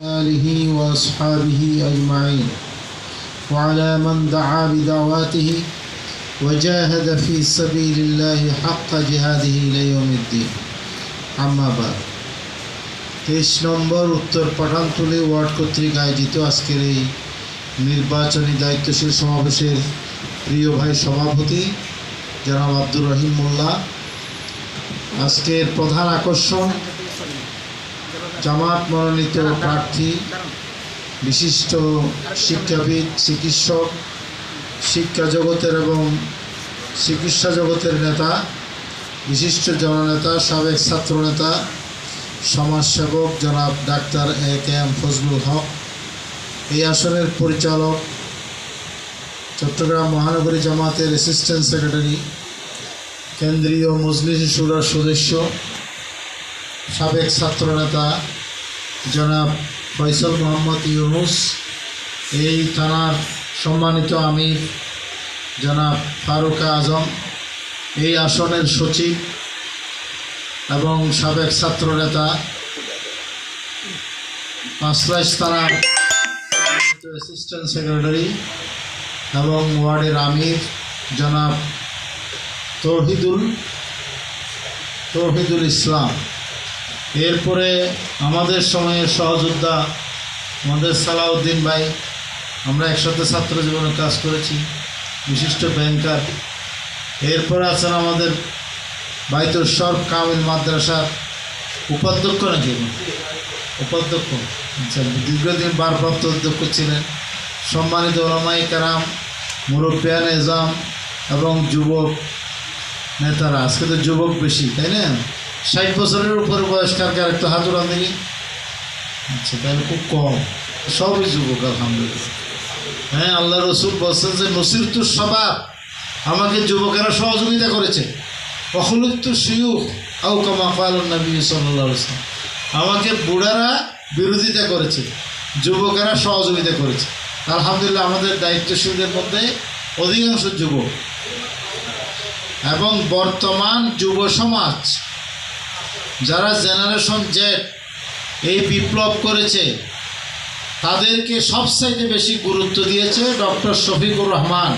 آله وأصحابه أجمعين وعلى من دعا بدعواته وجاهد في سبيل الله حق جهاده إلى يوم الدين أما بعد 23 নম্বর উত্তর পাঠানতলী ওয়ার্ড কর্তৃক আয়োজিত আজকের এই নির্বাচনী দায়িত্বশীল সমাবেশের প্রিয় ভাই সভাপতি জনাব আব্দুর রহিম মোল্লা। আজকের প্রধান আকর্ষণ জামাত মনোনীত প্রার্থী, বিশিষ্ট শিক্ষাবিদ, চিকিৎসক, শিক্ষা জগতের এবং চিকিৎসা জগতের নেতা, বিশিষ্ট জননেতা, সাবেক ছাত্রনেতা, সমাজসেবক জনাব ডাক্তার এ.কে.এম. ফজলুল হক। এই আসনের পরিচালক, চট্টগ্রাম মহানগরী জামাতের অ্যাসিস্ট্যান্ট সেক্রেটারি, কেন্দ্রীয় মজলিস শুরার সদস্য, সাবেক ছাত্রনেতা জনাব ফয়সাল মোহাম্মদ ইউনুস, এই থানার সম্মানিত আমির জনাব ফারুক আজম, এই আসনের সচিব এবং সাবেক ছাত্রনেতা, পাঁচলাইশ থানার অ্যাসিস্ট্যান্ট সেক্রেটারি এবং ওয়ার্ডের আমির জনাব তৌহিদুল ইসলাম। এরপরে আমাদের সময়ের সহযোদ্ধা আমাদের সালাউদ্দিন ভাই, আমরা একসাথে ছাত্র জীবনে কাজ করেছি, বিশিষ্ট ব্যাংকার। এরপরে আছেন আমাদের বাইতুল শরফ কামিল মাদ্রাসার উপাধ্যক্ষ, নাকি উপাধ্যক্ষ, আচ্ছা, দীর্ঘদিন ভারপ্রাপ্ত অধ্যক্ষ ছিলেন। সম্মানিত ওলামায়ে কেরাম, মুরব্বিয়ান এজাম এবং যুবক নেতারা, আজকে তো যুবক বেশি, তাই না? 60 বছরের উপরে বয়স্কার একটু হাত উড়ান দেখি। আচ্ছা, তাহলে খুব কম, সবই যুবক আলহামদুলিল্লাহ। হ্যাঁ, আল্লাহ রসুল বলছেন যে নসিরতু শাবাব, আমাকে যুবকেরা সহযোগিতা করেছে। অখলুকতু শিয়ুখ আও কামা ক্বালান নবী সাল্লাল্লাহু আলাইহি ওয়াসাল্লাম, আমাকে বুড়ারা বিরোধিতা করেছে, যুবকেরা সহযোগিতা করেছে। আলহামদুলিল্লাহ, আমাদের দায়িত্বশীলদের মধ্যে অধিকাংশ যুবক এবং বর্তমান যুব সমাজ যারা জেনারেশন জেড এই বিপ্লব করেছে, তাদেরকে সবচাইতে বেশি গুরুত্ব দিয়েছে ডক্টর শফিকুর রহমান।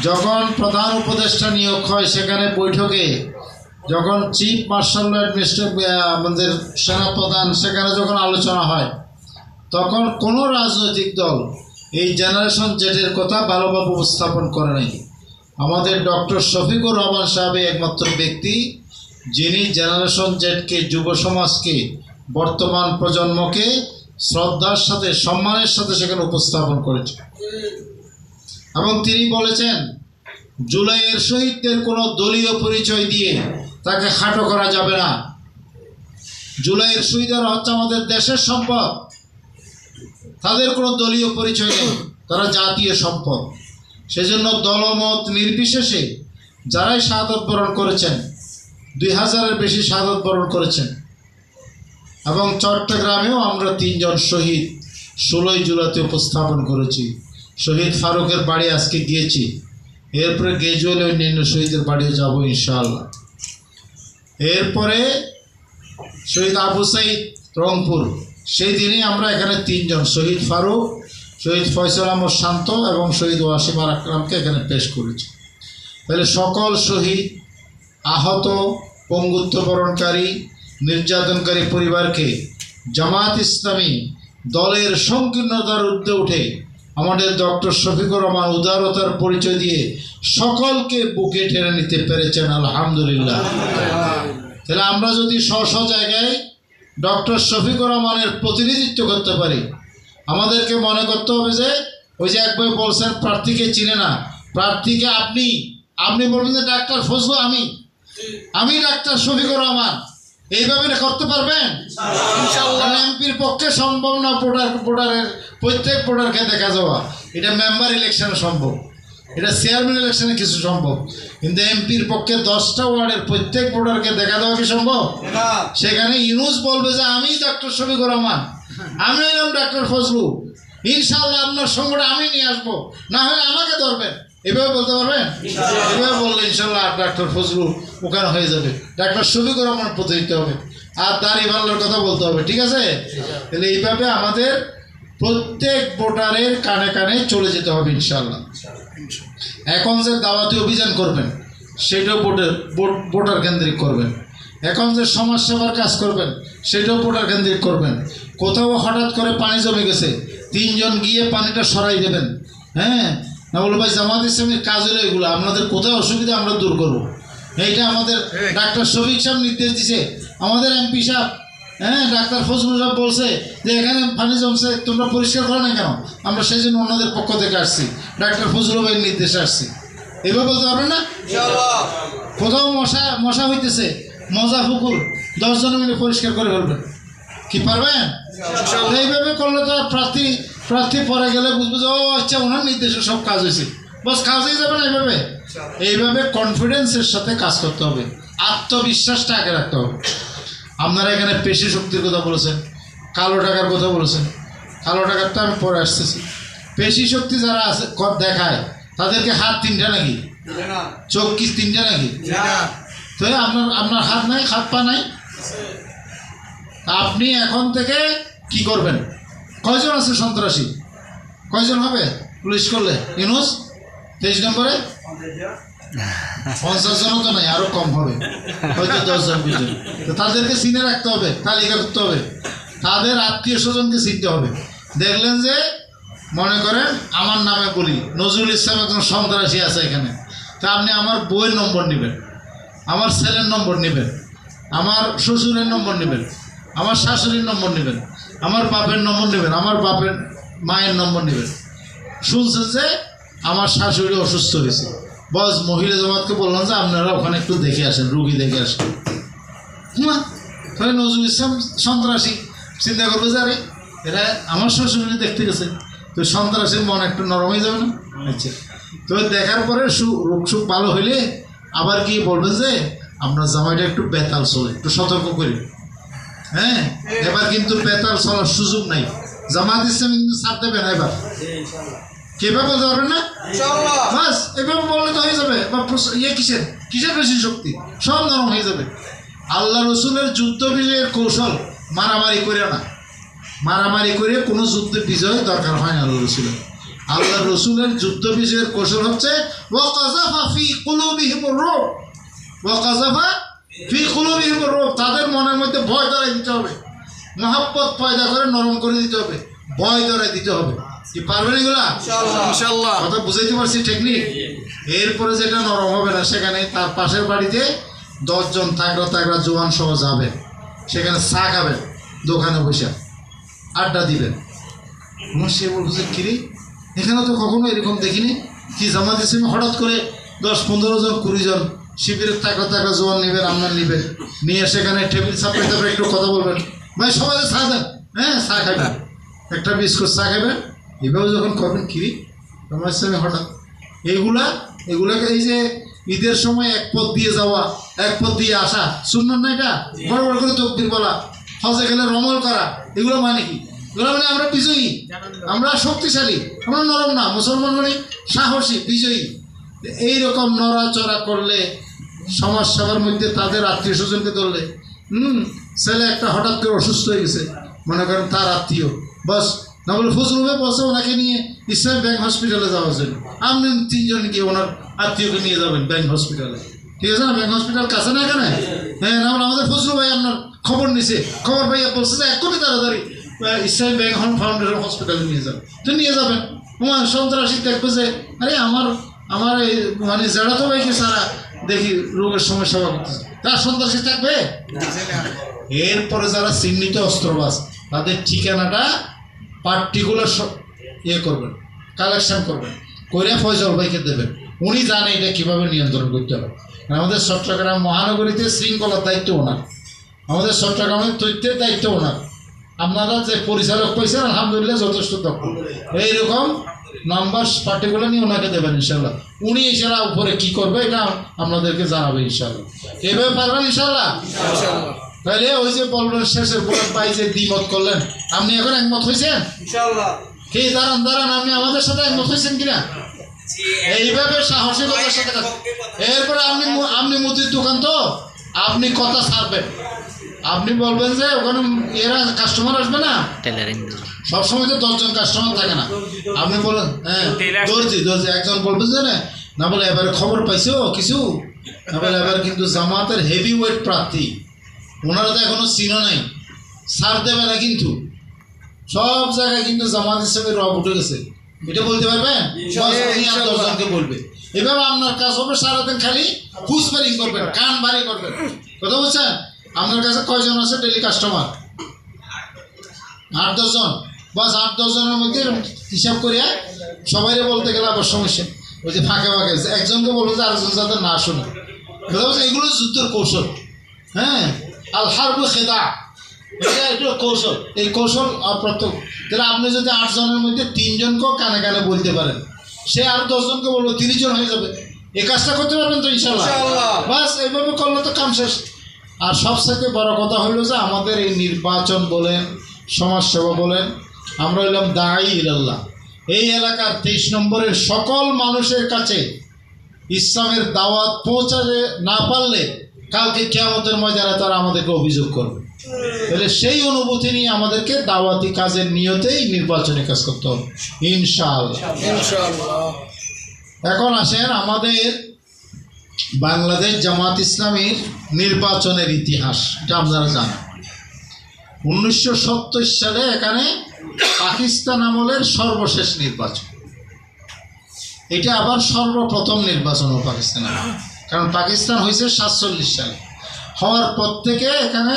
যখন প্রধান উপদেষ্টা নিয়োগ হয়, সেখানে বৈঠকে যখন চিফ মার্শাল আমাদের সেনাপ্রধান, সেখানে যখন আলোচনা হয়, তখন কোনো রাজনৈতিক দল এই জেনারেশন জেডের কথা ভালোভাবে উপস্থাপন করে নাই। আমাদের ডক্টর শফিকুর রহমান সাহেব একমাত্র ব্যক্তি যিনি জেনারেশন জেডকে, যুব সমাজকে, বর্তমান প্রজন্মকে শ্রদ্ধার সাথে, সম্মানের সাথে সেখানে উপস্থাপন করেছেন। এবং তিনি বলেছেন, জুলাইয়ের শহীদদের কোনো দলীয় পরিচয় দিয়ে তাকে খাটো করা যাবে না। জুলাইয়ের শহীদরা হচ্ছে আমাদের দেশের সম্পদ, তাদের কোনো দলীয় পরিচয় নেই, তারা জাতীয় সম্পদ। সেজন্য দলমত নির্বিশেষে যারাই শাহাদত বরণ করেছেন, 2000-এর বেশি শাহাদত বরণ করেছেন। এবং চট্টগ্রামেও আমরা 3 জন শহীদ 16 জুলাইতে উপস্থাপন করেছি। শহীদ ফারুকের বাড়ি আজকে গিয়েছি, এরপরে গ্রাজুয়ালি অন্যান্য শহীদের বাড়িও যাব ইনশাআল্লাহ। এরপরে শহীদ আবু সাইদ রংপুর, সেই দিনই আমরা এখানে 3 জন, শহীদ ফারুক, শহীদ ফয়সাল আহমদ শান্ত এবং শহীদ ওয়াসিম আর আকরামকে এখানে পেশ করেছি। তাহলে সকল শহীদ, আহত, পঙ্গুত্ব বরণকারী, নির্যাতনকারী পরিবারকে জামাত ইসলামী দলের সংকীর্ণতার ঊর্ধ্বে উঠে আমাদের ডক্টর শফিকুর রহমান উদারতার পরিচয় দিয়ে সকলকে বুকে টেনে নিতে পেরেছেন, আলহামদুলিল্লাহ। তাহলে আমরা যদি স্ব জায়গায় ডক্টর শফিকুর রহমানের প্রতিনিধিত্ব করতে পারি, আমাদেরকে মনে করতে হবে যে ওই যে একবার বলছেন প্রার্থীকে চিনে না, প্রার্থীকে আপনি বলবেন যে ডাক্তার ফজলু, আমি ডাক্তার শফিকুর রহমান, এইভাবে করতে পারবেন ইনশাআল্লাহ। এমপির পক্ষে সম্ভব না ভোটারের প্রত্যেক ভোটারকে দেখা যাওয়া, এটা মেম্বার ইলেকশনে সম্ভব, এটা চেয়ারম্যান ইলেকশনে কিছু সম্ভব, কিন্তু এমপির পক্ষে 10টা ওয়ার্ডের প্রত্যেক ভোটারকে দেখা দেওয়া কি সম্ভব? সেখানে ইউনুস বলবে যে আমি ডক্টর শফিকুর রহমান, আমি হলাম ডাক্তার ফজলু, ইনশাআল্লাহ আপনার সঙ্গটা আমি নিয়ে আসবো, না হলে আমাকে ধরবেন, এভাবে বলতে পারবেন? এভাবে বললে ইনশাআল্লাহ ডাক্তার ফজলু ওখানে হয়ে যাবে, ডাক্তার শফিকুর রহমান প্রতিনিধিত্ব হবে। আর দাড়িপাল্লার কথা বলতে হবে, ঠিক আছে? তাহলে এইভাবে আমাদের প্রত্যেক ভোটারের কানে কানে চলে যেতে হবে ইনশাআল্লাহ। এখন যে দাওয়াতি অভিযান করবেন সেটাও ভোটার কেন্দ্রিক করবেন। এখন যে সমাজ সেবার কাজ করবেন সেটাও ভোটার কেন্দ্রিক করবেন। কোথাও হঠাৎ করে পানি জমে গেছে, 3 জন গিয়ে পানিটা সরাই দেবেন। হ্যাঁ, না বলো ভাই জামাত ইসলামের কাজ হলো এগুলো, আপনাদের কোথায় অসুবিধা আমরা দূর করবো। এইটা আমাদের ডাক্তার শফিক সাহেব নির্দেশ দিছে, আমাদের এমপি সাহেব, হ্যাঁ, ডাক্তার ফজলুল সাহেব বলছে যে এখানে পানি জমছে, তোমরা পরিষ্কার করো না কেন? আমরা সেই জন্য অন্যদের পক্ষ থেকে আসছি, ডাক্তার ফজলুল ভাইয়ের নির্দেশে আসছি। এবার বলতে পারবেন না? কোথাও মশা হইতেছে, মজা পুকুর 10 জন মিলে পরিষ্কার করে ফেলবেন, কি পারবেন? এইভাবে করলে তো প্রার্থী পরে গেলে বুঝবো যে ও আচ্ছা ওনার নির্দেশে সব কাজ হয়েছে, বাস কাজ হয়ে যাবে না। এইভাবে কনফিডেন্সের সাথে কাজ করতে হবে, আত্মবিশ্বাসটা আগে রাখতে হবে। আপনারা এখানে পেশি শক্তির কথা বলেছেন, কালো টাকার কথা বলেছেন। কালো টাকারটা আমি পরে আসতেছি। পেশি শক্তি যারা আছে দেখায় তাদেরকে হাত 3টা নাকি, চোখ কি 3টা নাকি? তো আপনার হাত নাই, হাত পা নাই। আপনি এখন থেকে কি করবেন? কয়জন আছে সন্ত্রাসী? কয়জন হবে পুলিশ করলে? ইউনুস 23 নম্বরে 50 জনও তো নাই, আরো কম হবে, হয়তো 10 জন 20 জন। তো তাদেরকে চিনে রাখতে হবে, তালিকা করতে হবে, তাদের আত্মীয় স্বজনকে চিনতে হবে। দেখলেন যে মনে করেন আমার নামে বলি নজরুল ইসলাম একজন সন্ত্রাসী আছে এখানে, তা আপনি আমার বউয়ের নম্বর নেবেন, আমার ছেলের নম্বর নেবেন, আমার শ্বশুরের নম্বর নেবেন, আমার শাশুড়ির নম্বর নেবেন, আমার বাপের নম্বর নেবেন, আমার বাপের মায়ের নম্বর নেবেন। শুনছেন যে আমার শাশুড়ি অসুস্থ হয়েছে, বস মহিলা জমাতকে বললাম যে আপনারা ওখানে একটু দেখে আসেন, রুগী দেখে আসেন। তাহলে নজরুল ইসলাম সন্ত্রাসী চিন্তা করবে যে আরে এরা আমার শ্বশুরি দেখতে গেছে, তো সন্ত্রাসীর মন একটু নরম হয়ে যাবে না? আচ্ছা, তো দেখার পরে রোগ সুখ ভালো হইলে আবার কি বলবে যে আপনার জামাইটা একটু বেতাল চলে, একটু সতর্ক করি। হ্যাঁ, এবার কিন্তু বেতাল চলার সুযোগ নাই, জামাত ইসলাম কিন্তু ছাড় দেবে না এবার। কেভাবে বলতে পারবেন না? বাস এভাবে বললে তো হয়ে যাবে। কিসের বেশি শক্তি, সব নরম হয়ে যাবে। আল্লাহ রসুলের যুদ্ধ বিজয়ের কৌশল মারামারি করে না, মারামারি করে কোনো যুদ্ধ বিজয় দরকার হয় না। আল্লাহ রসুলের যুদ্ধ বিজয়ের কৌশল হচ্ছে তাদের মনের মধ্যে ভয় ধরাই দিতে হবে, মহাব্বত পয়দা করে নরম করে দিতে হবে, ভয় ধরাই দিতে হবে। কি পারবেন এগুলা? ইনশাআল্লাহ। কথা বুঝাইতে পারছি টেকনিক? এরপরে যেটা নরম হবে না, সেখানে তার পাশের বাড়িতে 10 জন তাগড়া জোয়ান সহ যাবেন, সেখানে চা খাবেন, দোকানে বসে আড্ডা দিবেন। সে বলবো যে কিরে এখানে তো কখনো এরকম দেখিনি, কি জামাত ইসলামী হঠাৎ করে 10-15 জন 20 জন শিবিরের তাগড়া জোয়ান নেবেন, আপনার নেবেন, নিয়ে সেখানে টেবিল চাপড়ে তারপরে একটু কথা বলবেন, ভাই সবাই চা দেন, হ্যাঁ চা খাবেন, একটা বিস্কুট চা খাবেন। এভাবে যখন করবেন কিরি জামাত ইসলামী হঠাৎ এগুলাকে এই যে ঈদের সময় এক পথ দিয়ে যাওয়া, এক পথ দিয়ে আসা, শুনলেন না? এটা বড় বড় করে তকবীর বলা, হজে গেলে রমল করা, এগুলো মানে কি? এগুলো মানে আমরা বিজয়ী, আমরা শক্তিশালী, আমরা নরম না। মুসলমান মানে সাহসী, বিজয়ী। এইরকম নড়াচড়া করলে সমাজ সবার মধ্যে তাদের আত্মীয় স্বজনকে ধরলে, ছেলে একটা হঠাৎ করে অসুস্থ হয়ে গেছে, মনে করেন তার আত্মীয়, বাস না বলে ফজলুল ভাই বসে ওনাকে নিয়ে ইসলামী ব্যাংক হসপিটালে যাওয়ার জন্য আপনি 3 জন গিয়ে ওনার আত্মীয়কে নিয়ে যাবেন ব্যাংক হসপিটালে, ঠিক আছে না? ব্যাংক হসপিটাল কাছে না এখানে? হ্যাঁ, না বলে আমাদের ফজলুল ভাই আপনার খবর নিছে, খবর পাইয়া বলছে যে এক্ষুনি তাড়াতাড়ি ইসলামী ব্যাংক ফাউন্ডেশন হসপিটালে নিয়ে যাবেন। তো নিয়ে যাবেন, তোমার সন্ত্রাসী দেখবে যে আরে আমার এই মানে জেড়াতো ভাইকে সারা দেখি রোগের সমস্যা করতেছে, তার সন্ত্রাসী থাকবে? এরপরে যারা চিহ্নিত অস্ত্রবাজ তাদের ঠিকানাটা পার্টিকুলার করবেন, কালেকশন করবেন, করে ফয়জল ভাইকে দেবেন, উনি জানে এটা কীভাবে নিয়ন্ত্রণ করতে হবে। আমাদের চট্টগ্রাম মহানগরীতে শৃঙ্খলার দায়িত্ব ওনার, আমাদের চট্টগ্রামের তথ্যের দায়িত্ব ওনার। আপনারা যে পরিচালক পাইছেন আলহামদুলিল্লাহ যথেষ্ট দক্ষ, এইরকম নাম্বার পার্টিকুলার নিয়ে ওনাকে দেবেন ইনশাল্লাহ। উনি এছাড়া উপরে কি করবে এটা আপনাদেরকে জানাবে ইনশাল্লাহ। এভাবে পারবেন ইনশাল্লাহ? তাহলে ওই যে বলবেন শেষের পরে পাই যে দ্বিমত করলেন, আপনি এখন একমত হয়েছেন ইনশাআল্লাহ? কে দাঁড়ান আপনি আমাদের সাথে একমত হয়েছেন কিনা? এইভাবে সাহসিকতার সাথে এরপরে আপনি মুদির দোকান, তো আপনি কথা ছাড়বেন, আপনি বলবেন যে ওখানে এরা কাস্টমার আসবে না, সবসময় তো 10 জন কাস্টমার থাকে না। আপনি বলেন হ্যাঁ দর্জি একজন বলবে যে না বলে এবারে খবর পাইছো কিছু, না বলে এবার কিন্তু জামাতের হেভি ওয়েট প্রার্থী, ওনারা তো এখনো চিনো নাই, সার দেবে না কিন্তু সব জায়গায় কিন্তু জামাত হিসেবে রব উঠে গেছে, এটা বলতে পারবেন? 10 জনকে বলবে। এবার আপনার কাজ হবে সারাদিন খালি ফুসপারিং করবেন, কান ভারী করবেন, কথা বলছেন? আপনার কাছে কয়জন আছে ডেলি কাস্টমার? 8-10 জন, বাস 8-10 জনের মধ্যে হিসাব করিয়া সবাই বলতে গেলে আবার সমস্যা, ওই যে ফাঁকে ফাঁকে একজনকে বলবো যে আরেকজন যাতে না শুনে, কথা বলছে? এগুলো যুদ্ধের কৌশল। হ্যাঁ, আল হারবু খেদা, এটা একটু কৌশল। এই কৌশল অপ্রত্যক্ষ, তাহলে আপনি যদি 8 জনের মধ্যে 3 জনকেও কানে কানে বলতে পারেন, সে আর 10 জনকে বলবো, 30 জন হয়ে যাবে। এই কাজটা করতে পারবেন তো ইনশাল্লাহ? বাস এইভাবে করলে তো কাম শেষ। আর সবথেকে বড় কথা হইল যে আমাদের এই নির্বাচন বলেন, সমাজসেবা বলেন, আমরা হইলাম দাঈ ইলাল্লাহ। এই এলাকার 23 নম্বরের সকল মানুষের কাছে ইসলামের দাওয়াত পৌঁছাতে না পারলে কালকে কিয়ামতের ময়দানে তারা আমাদেরকে অভিযোগ করবে। তাহলে সেই অনুভূতি নিয়ে আমাদেরকে দাওয়াতি কাজের নিয়তেই নির্বাচনী কাজ করতে হবে ইনশাআল্লাহ। এখন আসেন আমাদের বাংলাদেশ জামাত ইসলামীর নির্বাচনের ইতিহাস, এটা আপনারা জানেন। 1970 সালে এখানে পাকিস্তান আমলের সর্বশেষ নির্বাচন, এটা আবার সর্বপ্রথম নির্বাচন পাকিস্তান, কারণ পাকিস্তান হয়েছে 47 সালে। হওয়ার পর থেকে এখানে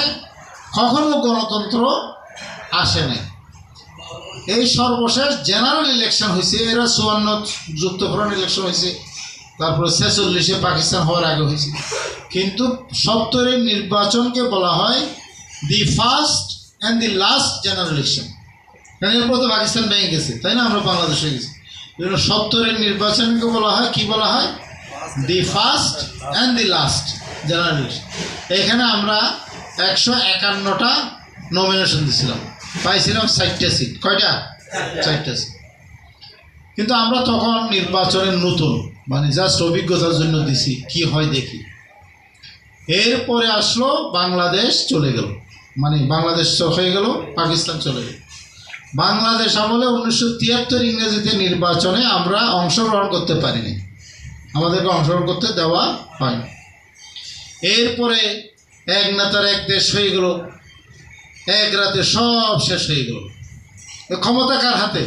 কখনো গণতন্ত্র আসে নাই। এই সর্বশেষ জেনারেল ইলেকশন হয়েছে, এরা 54 যুক্তফ্রন্ট ইলেকশন হয়েছে, তারপরে 46-এ পাকিস্তান হওয়ার আগে হয়েছে। কিন্তু 70-এর নির্বাচনকে বলা হয় the first and the last general election, কারণ এরপর তো পাকিস্তান ভেঙে গেছে, তাই না? আমরা বাংলাদেশে গেছি। 70-এর নির্বাচনকে বলা হয় কি বলা হয়? The first and the last general election. এখানে আমরা 151টা নমিনেশন দিয়েছিলাম, পাইছিলাম 60টা সিট। কয়টা? 4টা সিট। কিন্তু আমরা তখন নির্বাচনের নতুন, মানে জাস্ট অভিজ্ঞতার জন্য দিছি, কি হয় দেখি। এরপরে আসলো বাংলাদেশ চলে গেল, মানে বাংলাদেশ হয়ে গেল, পাকিস্তান চলে গেল। বাংলাদেশ আমলে 1973 ইংরেজিতে নির্বাচনে আমরা অংশগ্রহণ করতে পারিনি, আমাদেরকে অংশগ্রহণ করতে দেওয়া হয়নি। এরপরে এক নেতার এক দেশ হয়ে গেল, এক রাতে সব শেষ হয়ে গেল। ক্ষমতা কার হাতে?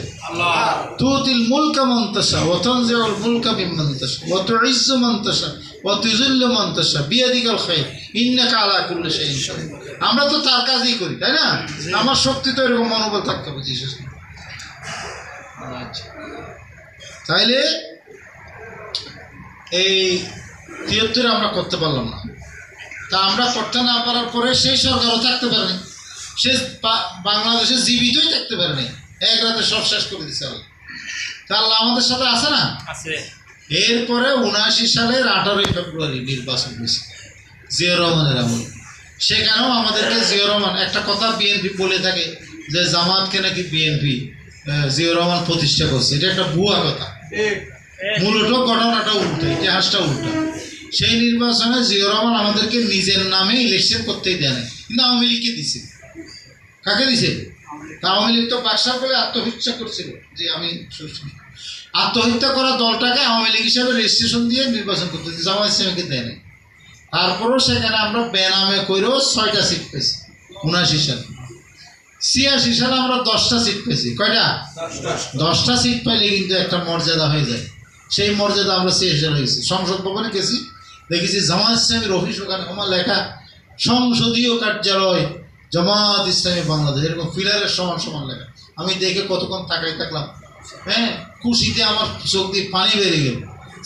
তুতিল মুলকা মান তাশা ওয়া তানজিউল মুলকা মিম্মান তাশা ওয়া তুইজ্জু মান তাশা ওয়া তুযিল্লু মান তাশা বিয়াদিকাল খায়র ইন্নাকা আলা কুল্লি শাইইন কাদির। আমরা তো তার কাজই করি, তাই না? আমার শক্তি তো এরকম মনোবল থাকতে হবে। তাইলে এই 73 আমরা করতে পারলাম না। তা আমরা করতে না পারার পরে সেই সরকারও থাকতে পারেনি, সে বাংলাদেশে জীবিতই থাকতে পারেনি, এক রাতে সব শেষ করে দিচ্ছে আল্লাহ। তা আল্লাহ আমাদের সাথে আছে না? এরপরে 79 সালের 18 ফেব্রুয়ারি নির্বাচন হয়েছে জিয়াউর রহমানের আমলে। সেখানেও আমাদেরকে জিয়াউর রহমান, একটা কথা বিএনপি বলে থাকে যে জামাতকে নাকি বিএনপি জিয়াউর রহমান প্রতিষ্ঠা করছে, এটা একটা ভুয়া কথা। মূলত ঘটনাটা উল্টো, ইতিহাসটা উল্টো। সেই নির্বাচনে জিয়াউর রহমান আমাদেরকে নিজের নামে ইলেকশন করতেই দেয় না, কিন্তু আওয়ামী লীগকে দিছে। কাকে দিছে? আওয়ামী লীগ তো বাকশাল বলে আত্মহত্যা করছিল, যে আমি আত্মহত্যা করা দলটাকে আওয়ামী লীগ হিসাবে রেজিস্ট্রেশন দিয়ে নির্বাচন করতে দিচ্ছে, জামাত ইসলামীকে দেয় নাই। তারপরেও সেখানে আমরা বেনামে করেও 6টা সিট পেয়েছি 79 সালে। 86 সালে আমরা 10টা সিট পেয়েছি। কয়টা? 10টা সিট পাইলে কিন্তু একটা মর্যাদা হয়ে যায়। সেই মর্যাদা আমরা 86 সালে গেছি, সংসদ ভবনে গেছি, দেখেছি জামাত ইসলামীর অফিস, ওখানে আমার লেখা সংসদীয় কার্যালয় জামাত ইসলামী বাংলাদেশ, এরকম ফিলারের সমান সমান লেখা। আমি দেখে কতক্ষণ তাকাই থাকলাম, হ্যাঁ, খুশিতে আমার চোখ দিয়ে পানি বেরিয়ে গেল।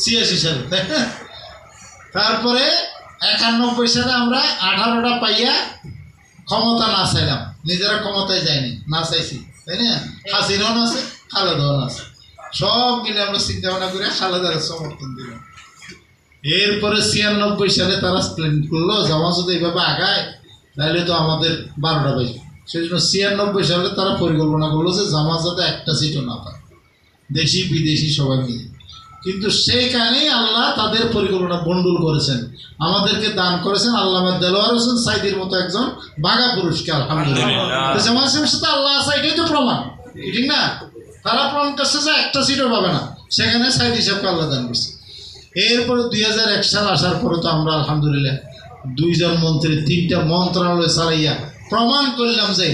86 সালে। তারপরে 91 সালে আমরা 18টা পাইয়া ক্ষমতা না চাইলাম, নিজেরা ক্ষমতায় যায়নি, না চাইছি, তাই না? হাসিনাও আছে, খালেদাও আছে, সব মিলে আমরা চিন্তা ভাবনা করে খালেদার সমর্থন দিলাম। এরপরে 96 সালে তারা প্ল্যান করলো জামাত যদি এইভাবে আগায় তাহলে তো আমাদের 12টা বাজবে। সেই জন্য 96 সালে তারা পরিকল্পনা করলো যে জামাত যাতে একটা সিটও না পায়, দেশি বিদেশি সবাই মিলে। কিন্তু সেইখানেই আল্লাহ তাদের পরিকল্পনা বন্ডুল করেছেন, আমাদেরকে দান করেছেন আল্লামা দেলোয়ার হোসেন সাইদির মতো একজন বাঘা পুরুষকে। আলহামদুলিল্লাহ, জামাত ইসলামের সাথে আল্লাহ আছে, এটাই তো প্রমাণ, ঠিক না? তারা প্রমাণ করছে যে একটা সিটও পাবে না, সেখানে সাইদি সাহেবকে আল্লাহ দান করছে। এরপরে 2001 সাল আসার পরে তো আমরা আলহামদুলিল্লাহ 2 জন মন্ত্রী 3টা মন্ত্রণালয় চালাইয়া প্রমাণ করলাম যে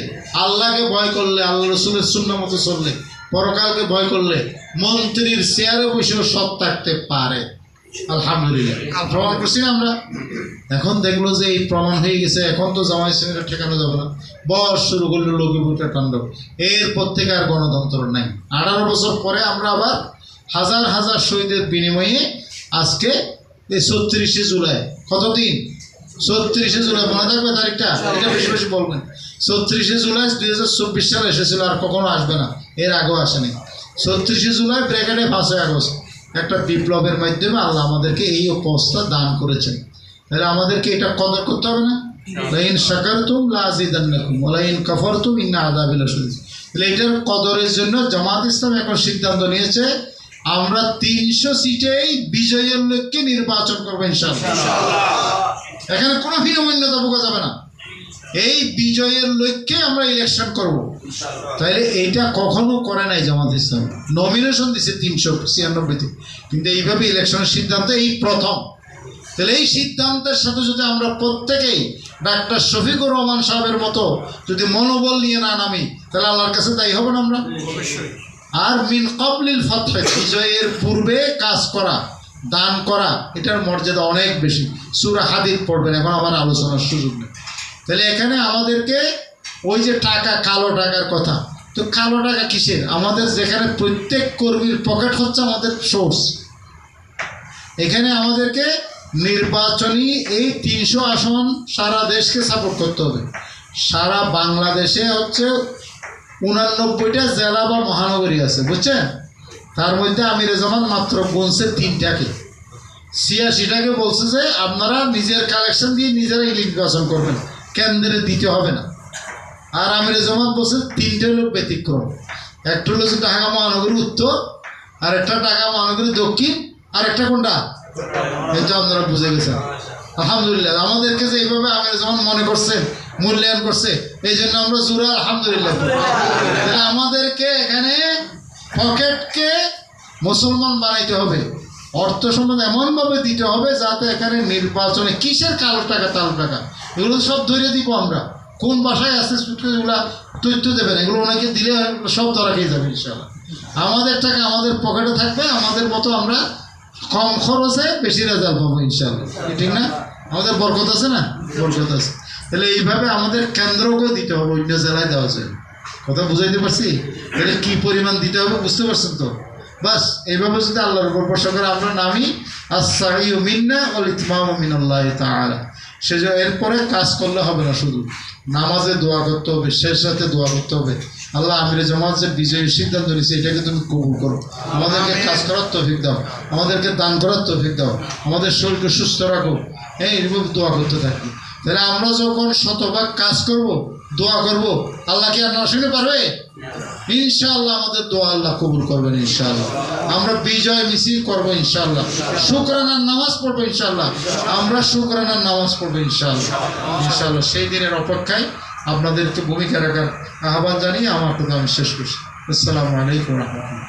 আল্লাহকে ভয় করলে, আল্লাহ রসুলের সুন্নাহ মতো চললে, পরকালকে ভয় করলে মন্ত্রীর চেয়ারে বসেও সৎ থাকতে পারে। আলহামদুলিল্লাহ প্রমাণ করছি না আমরা। এখন দেখলো যে এই প্রমাণ হয়ে গেছে, এখন তো জামাত ইসলামীরা ঠেকানো যাবে না, বস শুরু করলো লঘুপুটের তাণ্ডব। এরপর থেকে আর গণতন্ত্র নাই। 18 বছর পরে আমরা আবার হাজার হাজার শহীদের বিনিময়ে আজকে এই 34শে জুলাই, কতদিন? 34শে জুলাই, মনে থাকবে তারিখটা? এটা বেশি বেশি বলবেন। 34শে জুলাই 2024 সালে এসেছিল, আর কখনো আসবে না, এর আগেও আসেনি। 34শে জুলাই ব্র্যাকেটে 5ই আগস্ট একটা বিপ্লবের মাধ্যমে আল্লাহ আমাদেরকে এই অবস্থা দান করেছেন। তাহলে আমাদেরকে এটা কদর করতে হবে না? লাইন শাকারতুম লাযিদান্নাকুম ওয়া লাইন কাফারতুম ইন্না আযাবি লাশাদীদ। তাহলে এটার কদরের জন্য জামাত ইসলাম এখন সিদ্ধান্ত নিয়েছে আমরা 300 সিটেই বিজয়ের লক্ষ্যে নির্বাচন করবো ইনশাআল্লাহ। এখানে কোনো হীনমন্যতা ভোগা যাবে না, এই বিজয়ের লক্ষ্যে আমরা ইলেকশন করব। তাইলে এইটা কখনো করে নাই জামাত ইসলাম। নমিনেশন দিছে 396তে, কিন্তু এইভাবে ইলেকশনের সিদ্ধান্ত এই প্রথম। তাহলে এই সিদ্ধান্তের সাথে যদি আমরা প্রত্যেকেই ডাক্তার শফিকুর রহমান সাহেবের মতো যদি মনোবল নিয়ে না নামি, তাহলে আল্লাহর কাছে দায়ী হব না আমরা। আর মিন ক্বাবলিল ফাতহ, বিজয়ের পূর্বে কাজ করা, দান করা, এটার মর্যাদা অনেক বেশি। সূরা হাদীদ পড়বেন, এখন আমার আলোচনার সুযোগ নেই। তাহলে এখানে আমাদেরকে ওই যে টাকা, কালো টাকার কথা, তো কালো টাকা কিসের? আমাদের যেখানে প্রত্যেক কর্মীর পকেট হচ্ছে আমাদের সোর্স, এখানে আমাদেরকে নির্বাচনী এই 300 আসন সারা দেশকে সাপোর্ট করতে হবে। সারা বাংলাদেশে হচ্ছে 89টা জেলা বা মহানগরী আছে, বুঝছেন? তার মধ্যে আমিরে জামাত মাত্র গুনছে 3টাকে, 86টাকে বলছে যে আপনারা নিজের কালেকশন দিয়ে নিজেরাই নির্বাচন করবেন, কেন্দ্রে দিতে হবে না। আর আমিরে জামাত বলছে 3টে হলো ব্যতিক্রম, একটা হলো যে ঢাকা মহানগরী উত্তর, আর একটা ঢাকা মহানগরী দক্ষিণ, আর একটা কোনটা? এটা আপনারা বুঝে গেছেন। আলহামদুলিল্লাহ, আমাদেরকে যে এইভাবে আমিরে জামাত মনে করছে, মূল্যায়ন করছে, এই জন্য আমরা জোরে আলহামদুলিল্লাহ। তাহলে আমাদেরকে এখানে পকেটকে মুসলমান বানাইতে হবে, অর্থ সম্পদ এমনভাবে দিতে হবে যাতে এখানে নির্বাচনে কিসের কালো টাকা, তাল টাকা, এগুলো সব ধরে দিব আমরা। কোন বাসায় আছে এগুলো তথ্য দেবেন, এগুলো ওনাকে দিলে সব ধরা খেয়ে যাবে ইনশাআল্লাহ। আমাদের টাকা আমাদের পকেটে থাকবে, আমাদের মতো আমরা কম খরচে বেশি রেজাল্ট পাবো ইনশাআল্লাহ, ঠিক না? আমাদের বরকত আছে না? বরকত আছে। তাহলে এইভাবে আমাদের কেন্দ্রকে দিতে হবে, অন্য জেলায় দেওয়া যায়। কথা বুঝাইতে পারছি? তাহলে কী পরিমাণ দিতে হবে বুঝতে পারছেন তো? বাস এইভাবে যদি আল্লাহর উপর ভরসা করে আমরা নামি, আস-সাইয়্যু মিন্না ওয়াল ইতমামু মিনাল্লাহি তাআলা, সেজন্য এরপরে কাজ করলে হবে না, শুধু নামাজে দোয়া করতে হবে, শেষ রাতে দোয়া করতে হবে, আল্লাহ আমিরে জামাত যে বিজয়ের সিদ্ধান্ত নিয়েছে এটাকে তুমি কবুল করো, আমাদেরকে কাজ করার তৌফিক দাও, আমাদেরকে দান করার তৌফিক দাও, আমাদের শরীরকে সুস্থ রাখো। এইভাবে দোয়া করতে থাকি। তাহলে আমরা যখন শতভাগ কাজ করব, দোয়া করব, আল্লাহ কি আর না শুনতে পারবে? ইনশাআল্লাহ আমাদের দোয়া আল্লাহ কবুল করবেন ইনশাআল্লাহ। আমরা বিজয় মিছিল করবো ইনশাআল্লাহ, শুকরানার নামাজ পড়বো ইনশাআল্লাহ, আমরা শুকরানার নামাজ পড়বো ইনশাআল্লাহ। ইনশাআল্লাহ সেই দিনের অপেক্ষায় আপনাদেরকে ভূমিকা রাখার আহ্বান জানিয়ে আমার কথা আমি শেষ করছি। আসসালামু আলাইকুম ওয়া রাহমাতুল্লাহ।